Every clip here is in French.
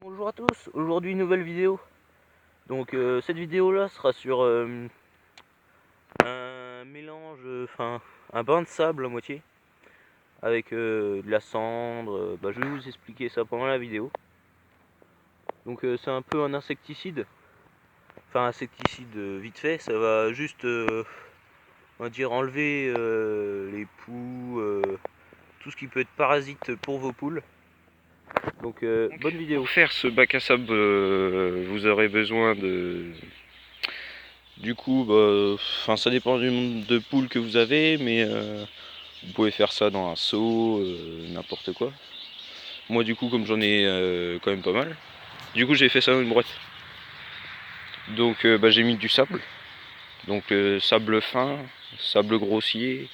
Bonjour à tous, aujourd'hui nouvelle vidéo. Donc cette vidéo là sera sur un mélange, enfin un bain de sable à moitié avec de la cendre. Je vais vous expliquer ça pendant la vidéo. Donc c'est un peu un insecticide, enfin insecticide vite fait, ça va juste on va dire enlever les poux, tout ce qui peut être parasite pour vos poules. Donc bonne vidéo. Pour faire ce bac à sable, vous aurez besoin de... Du coup, ça dépend du nombre de poules que vous avez, mais vous pouvez faire ça dans un seau, n'importe quoi. Moi, du coup, comme j'en ai quand même pas mal, du coup, j'ai fait ça dans une boîte. Donc, j'ai mis du sable, donc sable fin, sable grossier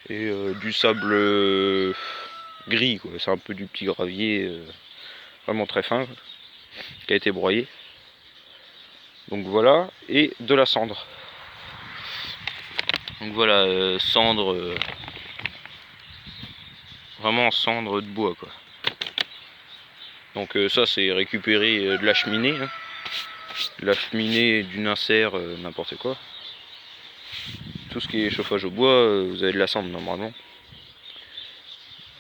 et du sable gris, quoi. C'est un peu du petit gravier, vraiment très fin, qui a été broyé. Donc voilà, et de la cendre. Donc voilà, cendre, vraiment cendre de bois quoi. Donc ça c'est récupéré de la cheminée, hein. De la cheminée, d'une insert, n'importe quoi. Tout ce qui est chauffage au bois, vous avez de la cendre normalement.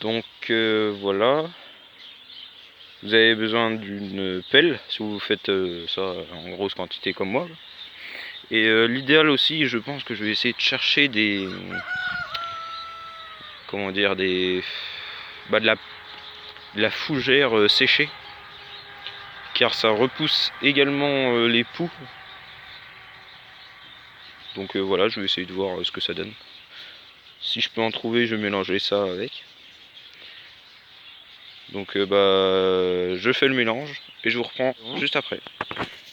Donc voilà. Vous avez besoin d'une pelle si vous faites ça en grosse quantité comme moi. Et l'idéal aussi, je pense que je vais essayer de chercher des... Comment dire, des... de la fougère séchée. Car ça repousse également les poux. Donc voilà, je vais essayer de voir ce que ça donne. Si je peux en trouver, je vais mélanger ça avec. Donc je fais le mélange et je vous reprends juste après.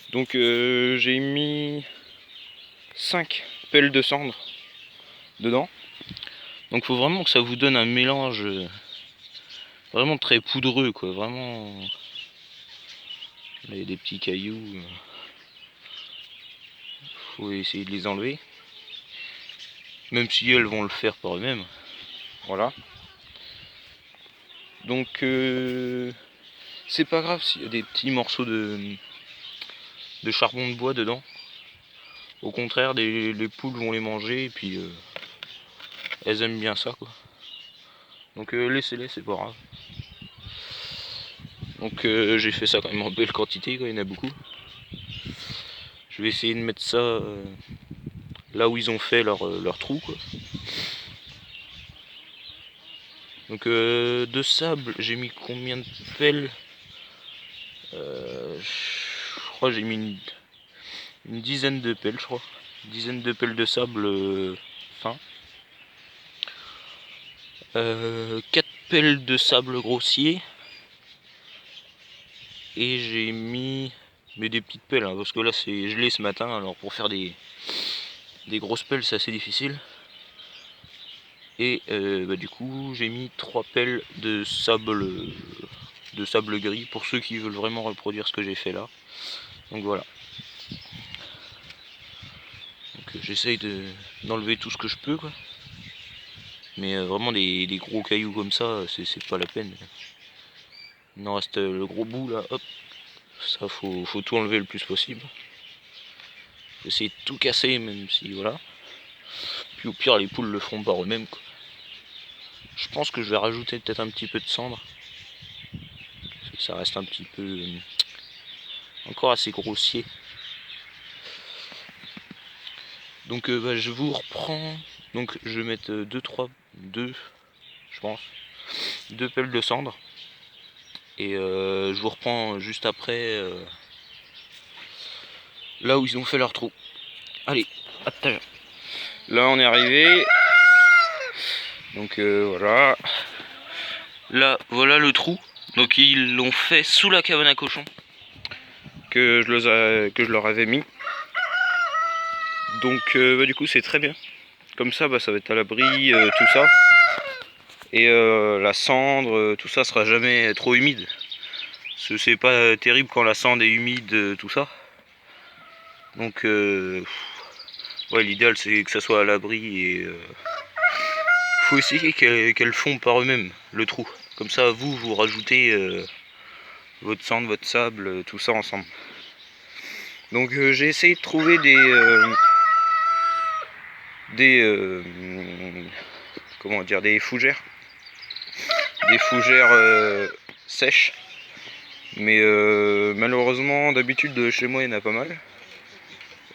Donc j'ai mis 5 pelles de cendre dedans. Donc faut vraiment que ça vous donne un mélange vraiment très poudreux quoi, vraiment. Là il y a des petits cailloux, faut essayer de les enlever. Même si elles vont le faire par eux-mêmes. Voilà. Donc c'est pas grave s'il y a des petits morceaux de charbon de bois dedans. Au contraire, les poules vont les manger et puis elles aiment bien ça quoi. Donc laissez-les, c'est pas grave. Donc j'ai fait ça quand même en belle quantité, quoi, il y en a beaucoup. Je vais essayer de mettre ça là où ils ont fait leur trou quoi. Donc de sable, j'ai mis combien de pelles? Je crois que j'ai mis une dizaine de pelles, je crois. Une dizaine de pelles de sable fin. 4 pelles de sable grossier. Et j'ai mis des petites pelles, hein, parce que là c'est gelé ce matin, alors pour faire des grosses pelles c'est assez difficile. Et du coup j'ai mis 3 pelles de sable gris pour ceux qui veulent vraiment reproduire ce que j'ai fait là. Donc voilà. Donc j'essaye d'enlever tout ce que je peux quoi. Mais vraiment des gros cailloux comme ça, c'est pas la peine. Il en reste le gros bout là, hop. Ça faut tout enlever le plus possible. Essayer de tout casser même si voilà. Puis au pire les poules le feront par eux-mêmes quoi. Je pense que je vais rajouter peut-être un petit peu de cendre. Parce que ça reste un petit peu encore assez grossier. Donc je vous reprends. Donc je vais mettre 2 je pense, 2 pelles de cendre. Et je vous reprends juste après là où ils ont fait leur trou. Allez, à tout à l'heure. Là on est arrivé. Donc voilà. Là voilà le trou. Donc ils l'ont fait sous la cabane à cochons que je leur avais mis. Donc du coup c'est très bien. Comme ça ça va être à l'abri, tout ça. Et la cendre, tout ça sera jamais trop humide. Parce que c'est pas terrible quand la cendre est humide, tout ça. Donc ouais, l'idéal c'est que ça soit à l'abri et faut essayer qu'elles font par eux-mêmes le trou. Comme ça vous rajoutez votre cendre, votre sable, tout ça ensemble. Donc j'ai essayé de trouver comment dire, des fougères sèches, mais malheureusement d'habitude chez moi il y en a pas mal,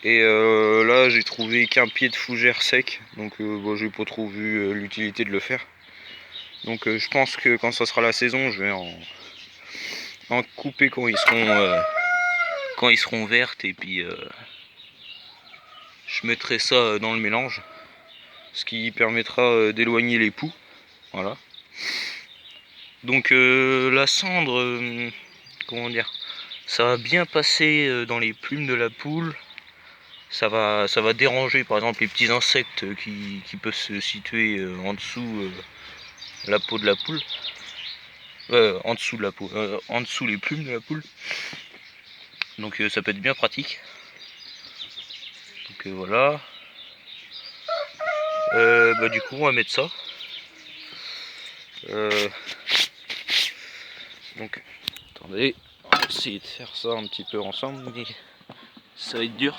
et là j'ai trouvé qu'un pied de fougère sec, donc bon, j'ai pas trop vu l'utilité de le faire. Donc je pense que quand ça sera la saison, je vais en couper quand ils seront vertes, et puis je mettrai ça dans le mélange, ce qui permettra d'éloigner les poux. Voilà. Donc la cendre, comment dire, ça va bien passer dans les plumes de la poule. Ça va déranger par exemple les petits insectes qui peuvent se situer en dessous la peau de la poule. En dessous de la peau, en dessous les plumes de la poule. Donc ça peut être bien pratique. Donc voilà. Bah du coup on va mettre ça. Donc attendez, on va essayer de faire ça un petit peu ensemble, mais ça va être dur.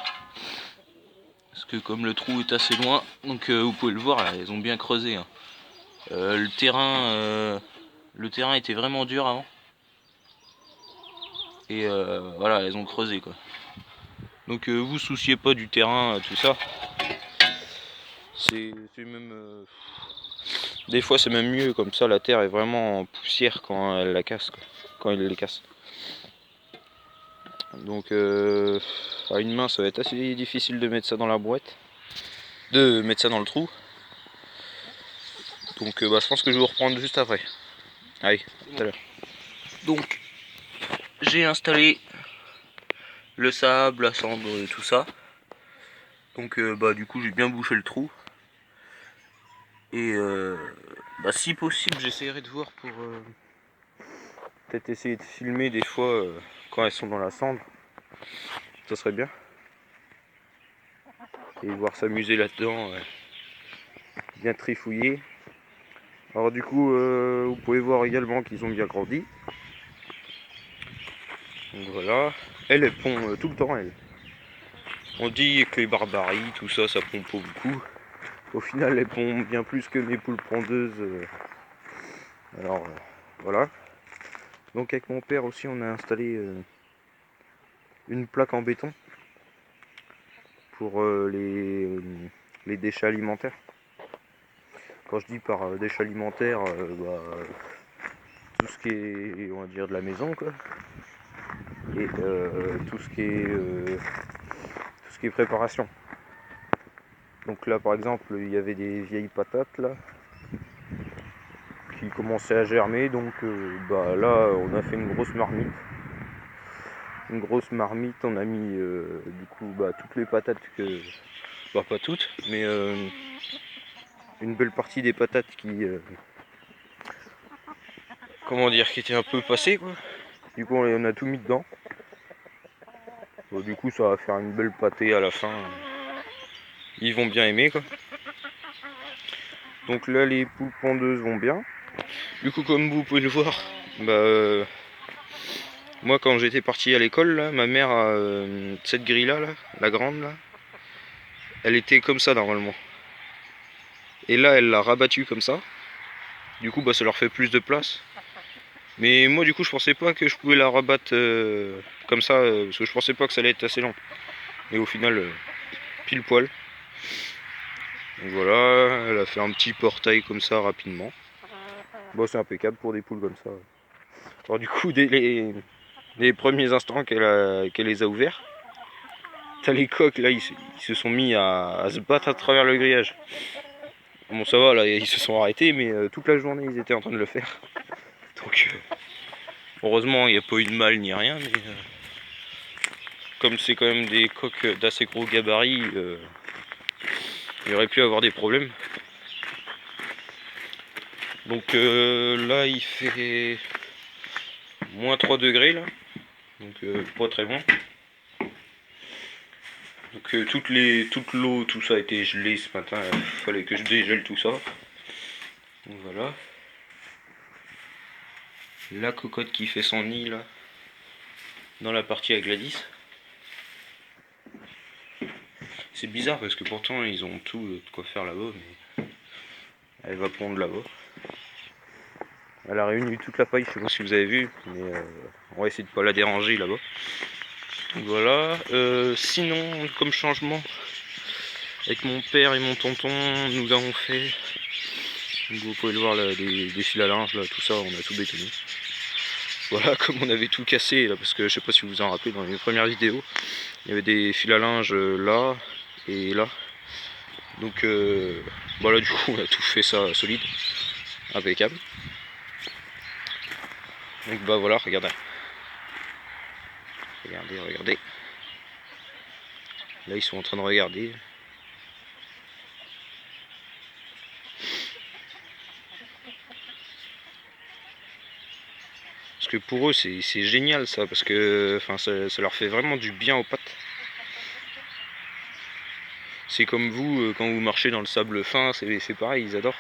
Parce que comme le trou est assez loin, donc vous pouvez le voir là, ils ont bien creusé. Hein. Le terrain était vraiment dur avant. Et voilà, ils ont creusé quoi. Donc vous souciez pas du terrain, tout ça. C'est même... des fois c'est même mieux, comme ça la terre est vraiment en poussière quand elle la casse, quoi. Quand il les casse. Donc à une main ça va être assez difficile de mettre ça dans la boîte. De mettre ça dans le trou. Donc bah, je pense que je vais vous reprendre juste après. Allez, tout à l'heure. Donc j'ai installé le sable, la cendre, tout ça. Donc bah du coup j'ai bien bouché le trou. Et bah, si possible j'essaierai de voir pour peut-être essayer de filmer des fois quand elles sont dans la cendre. Ça serait bien. Et voir s'amuser là-dedans. Bien trifouiller. Alors du coup vous pouvez voir également qu'ils ont bien grandi. Donc voilà. Elles pondent tout le temps elles. On dit que les barbaries, tout ça, ça pond pas beaucoup. Au final, elles pondent bien plus que mes poules pondeuses. Alors, voilà. Donc avec mon père aussi, on a installé une plaque en béton pour les déchets alimentaires. Quand je dis par déchets alimentaires, bah, tout ce qui est, on va dire, de la maison, quoi. Et tout ce qui est préparation. Donc là, par exemple, il y avait des vieilles patates là qui commençaient à germer, donc bah là, on a fait une grosse marmite. On a mis du coup bah, toutes les patates que, bah pas toutes, mais une belle partie des patates qui, comment dire, qui étaient un peu passées quoi. Du coup on a tout mis dedans. Bon, du coup ça va faire une belle pâtée à la fin. Ils vont bien aimer quoi. Donc là les poules pondeuses vont bien. Du coup comme vous pouvez le voir, bah moi quand j'étais parti à l'école là, ma mère a cette grille là, la grande là, elle était comme ça normalement. Et là elle l'a rabattue comme ça. Du coup bah ça leur fait plus de place. Mais moi du coup je pensais pas que je pouvais la rabattre comme ça, parce que je pensais pas que ça allait être assez long. Et au final, pile poil. Donc voilà, elle a fait un petit portail comme ça rapidement. Bon c'est impeccable pour des poules comme ça. Alors du coup dès les premiers instants qu'elle les a ouverts, t'as les coqs là, ils se sont mis à se battre à travers le grillage. Bon ça va là, ils se sont arrêtés, mais toute la journée ils étaient en train de le faire. Donc heureusement il n'y a pas eu de mal ni rien, mais comme c'est quand même des coqs d'assez gros gabarit, il aurait pu avoir des problèmes. Donc là il fait moins 3 degrés là, donc pas très loin. Donc toute l'eau, tout ça a été gelé ce matin, il fallait que je dégèle tout ça. Donc voilà. La cocotte qui fait son nid là. dans la partie à Gladys. C'est bizarre parce que pourtant ils ont tout de quoi faire là-bas, mais elle va pondre là-bas. Elle a réuni toute la paille, je sais pas si vous avez vu, mais on va essayer de pas la déranger là-bas. Voilà. Sinon, comme changement, avec mon père et mon tonton, nous avons fait, donc vous pouvez le voir là, des fils à linge, là, tout ça, on a tout bétonné. Voilà, comme on avait tout cassé là, parce que je sais pas si vous vous en rappelez, dans les premières vidéos, il y avait des fils à linge là et là. Donc voilà, du coup on a tout fait ça solide, impeccable. Donc bah voilà, regardez. Regardez. Là ils sont en train de regarder. Parce que pour eux c'est génial ça, parce que ça leur fait vraiment du bien aux pattes. C'est comme vous, quand vous marchez dans le sable fin, c'est pareil, ils adorent.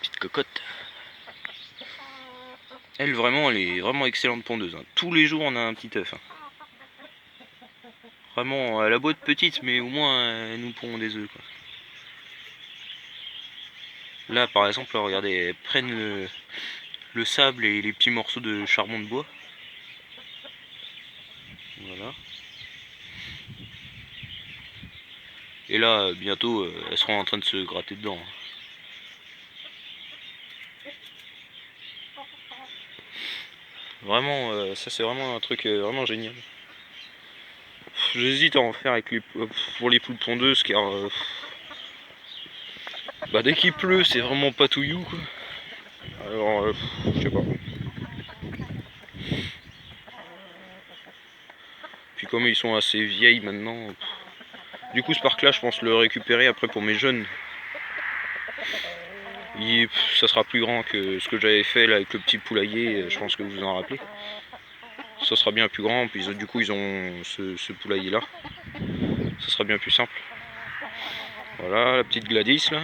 Petite cocotte. Elle vraiment, elle est vraiment excellente pondeuse. Hein. Tous les jours on a un petit œuf. Hein. Vraiment, elle a beau être petite, mais au moins elle nous pond des œufs. Quoi. Là par exemple, là, regardez, elles prennent le sable et les petits morceaux de charbon de bois. Voilà. Et là, bientôt, elles seront en train de se gratter dedans. Vraiment, ça c'est vraiment un truc vraiment génial. J'hésite à en faire avec pour les poules pondeuses car bah, dès qu'il pleut c'est vraiment pas touillou quoi. Alors je sais pas. Puis comme ils sont assez vieilles maintenant, du coup ce parc là je pense le récupérer après pour mes jeunes. Ça sera plus grand que ce que j'avais fait là avec le petit poulailler, je pense que vous vous en rappelez. Ça sera bien plus grand, puis du coup ils ont ce poulailler là. Ça sera bien plus simple. Voilà la petite Gladys là.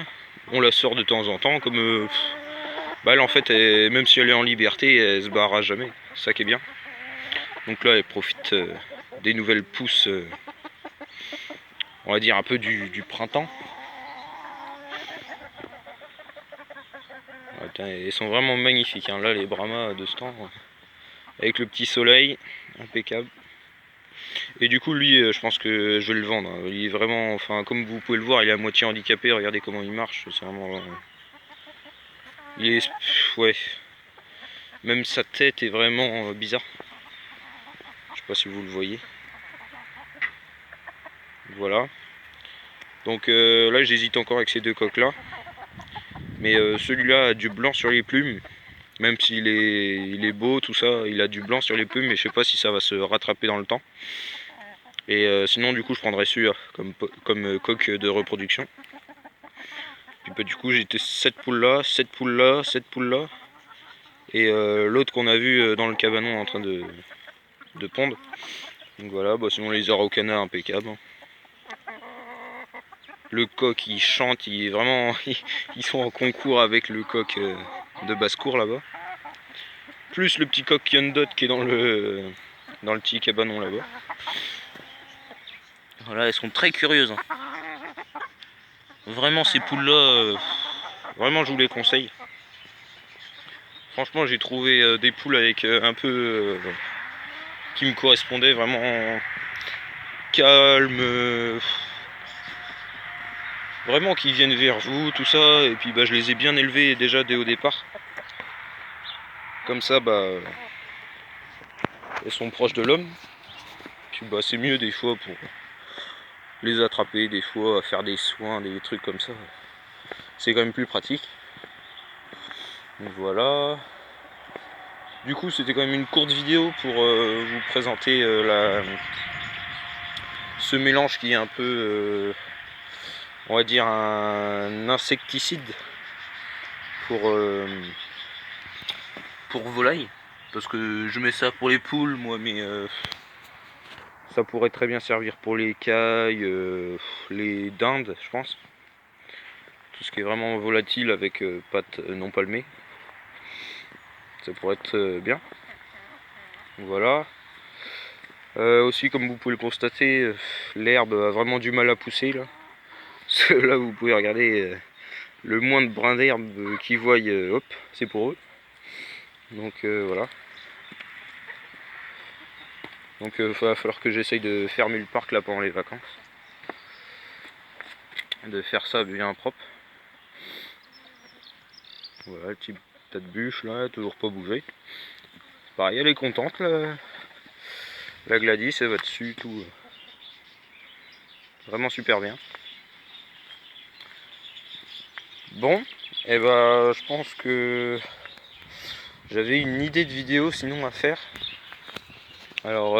On la sort de temps en temps comme bah elle en fait même si elle est en liberté elle se barrera jamais. C'est ça qui est bien. Donc là elle profite des nouvelles pousses on va dire un peu du printemps. Elles sont vraiment magnifiques hein. Là les Brahmas de ce temps avec le petit soleil impeccable. Et du coup lui je pense que je vais le vendre. Il est vraiment, enfin comme vous pouvez le voir, il est à moitié handicapé, regardez comment il marche, c'est vraiment. Il est. Ouais. Même sa tête est vraiment bizarre. Je sais pas si vous le voyez. Voilà. Donc là j'hésite encore avec ces deux coques là. Mais celui-là a du blanc sur les plumes. Même s'il il est beau, tout ça, il a du blanc sur les plumes, mais je sais pas si ça va se rattraper dans le temps. Et sinon du coup je prendrais celui-là comme coque de reproduction. Puis bah, du coup j'ai cette poule là, cette poule là, cette poule là. Et l'autre qu'on a vu dans le cabanon en train de pondre. Donc voilà, bah, sinon les araucanas impeccables. Le coq il chante, il est vraiment. Ils sont en concours avec le coq de basse-cour là-bas. Plus le petit coq Hyundai qui est dans le petit cabanon là-bas. Voilà, elles sont très curieuses. Hein. Vraiment ces poules là, vraiment je vous les conseille. Franchement j'ai trouvé des poules avec un peu qui me correspondaient, vraiment calme. Vraiment qui viennent vers vous, tout ça, et puis bah je les ai bien élevés déjà dès au départ. Comme ça bah elles sont proches de l'homme. Puis bah c'est mieux des fois pour les attraper, des fois faire des soins, des trucs comme ça. C'est quand même plus pratique. Donc voilà. Du coup c'était quand même une courte vidéo pour vous présenter ce mélange qui est un peu on va dire un insecticide pour volailles. Parce que je mets ça pour les poules moi, mais ça pourrait très bien servir pour les cailles, les dindes je pense. Tout ce qui est vraiment volatile avec pattes non palmées. Ça pourrait être bien. Voilà. Aussi, comme vous pouvez le constater, l'herbe a vraiment du mal à pousser là. Parce que là, vous pouvez regarder le moins de brins d'herbe qu'ils voient, hop, c'est pour eux. Donc voilà. Donc il va falloir que j'essaye de fermer le parc là pendant les vacances. De faire ça bien propre. Voilà, le petit tas de bûches là, toujours pas bougé. Pareil, elle est contente là. La Gladys, elle va dessus, tout. Vraiment super bien. Bon, et bah je pense que j'avais une idée de vidéo sinon à faire. Alors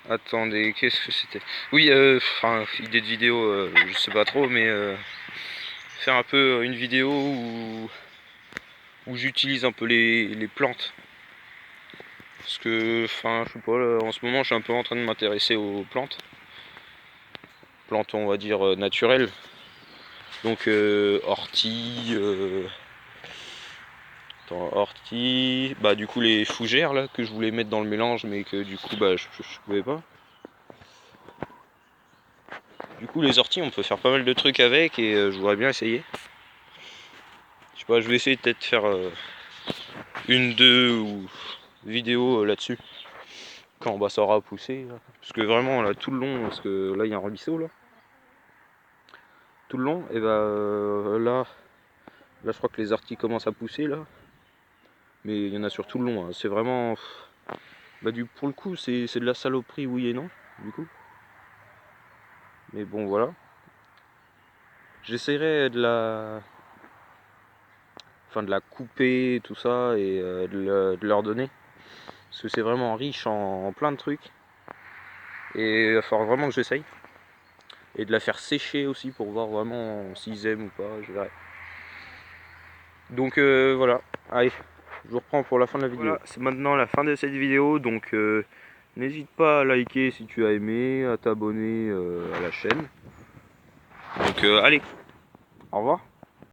attendez, qu'est-ce que c'était? Oui, enfin idée de vidéo, je sais pas trop, mais faire un peu une vidéo où j'utilise un peu les plantes. Parce que, enfin, je sais pas, là, en ce moment je suis un peu en train de m'intéresser aux plantes. Plantes, on va dire, naturelles. Donc ortie, bah du coup les fougères là que je voulais mettre dans le mélange mais que du coup bah je pouvais pas. Du coup les orties on peut faire pas mal de trucs avec et je voudrais bien essayer. Je sais pas, je vais essayer peut-être faire une, deux ou vidéos là-dessus. Quand bah ça aura poussé. Là. Parce que vraiment là tout le long, parce que là il y a un ruisseau là. Tout le long, et bah là je crois que les orties commencent à pousser là. Mais il y en a sur tout le long, hein. C'est vraiment. Bah pour le coup c'est de la saloperie oui et non, du coup. Mais bon voilà. J'essaierai de la couper tout ça et de leur donner. Parce que c'est vraiment riche en plein de trucs. Et il va falloir vraiment que j'essaye. Et de la faire sécher aussi pour voir vraiment s'ils aiment ou pas, je verrai. Donc voilà, allez, je vous reprends pour la fin de la vidéo. Voilà, c'est maintenant la fin de cette vidéo, donc n'hésite pas à liker si tu as aimé, à t'abonner à la chaîne. Donc allez, au revoir.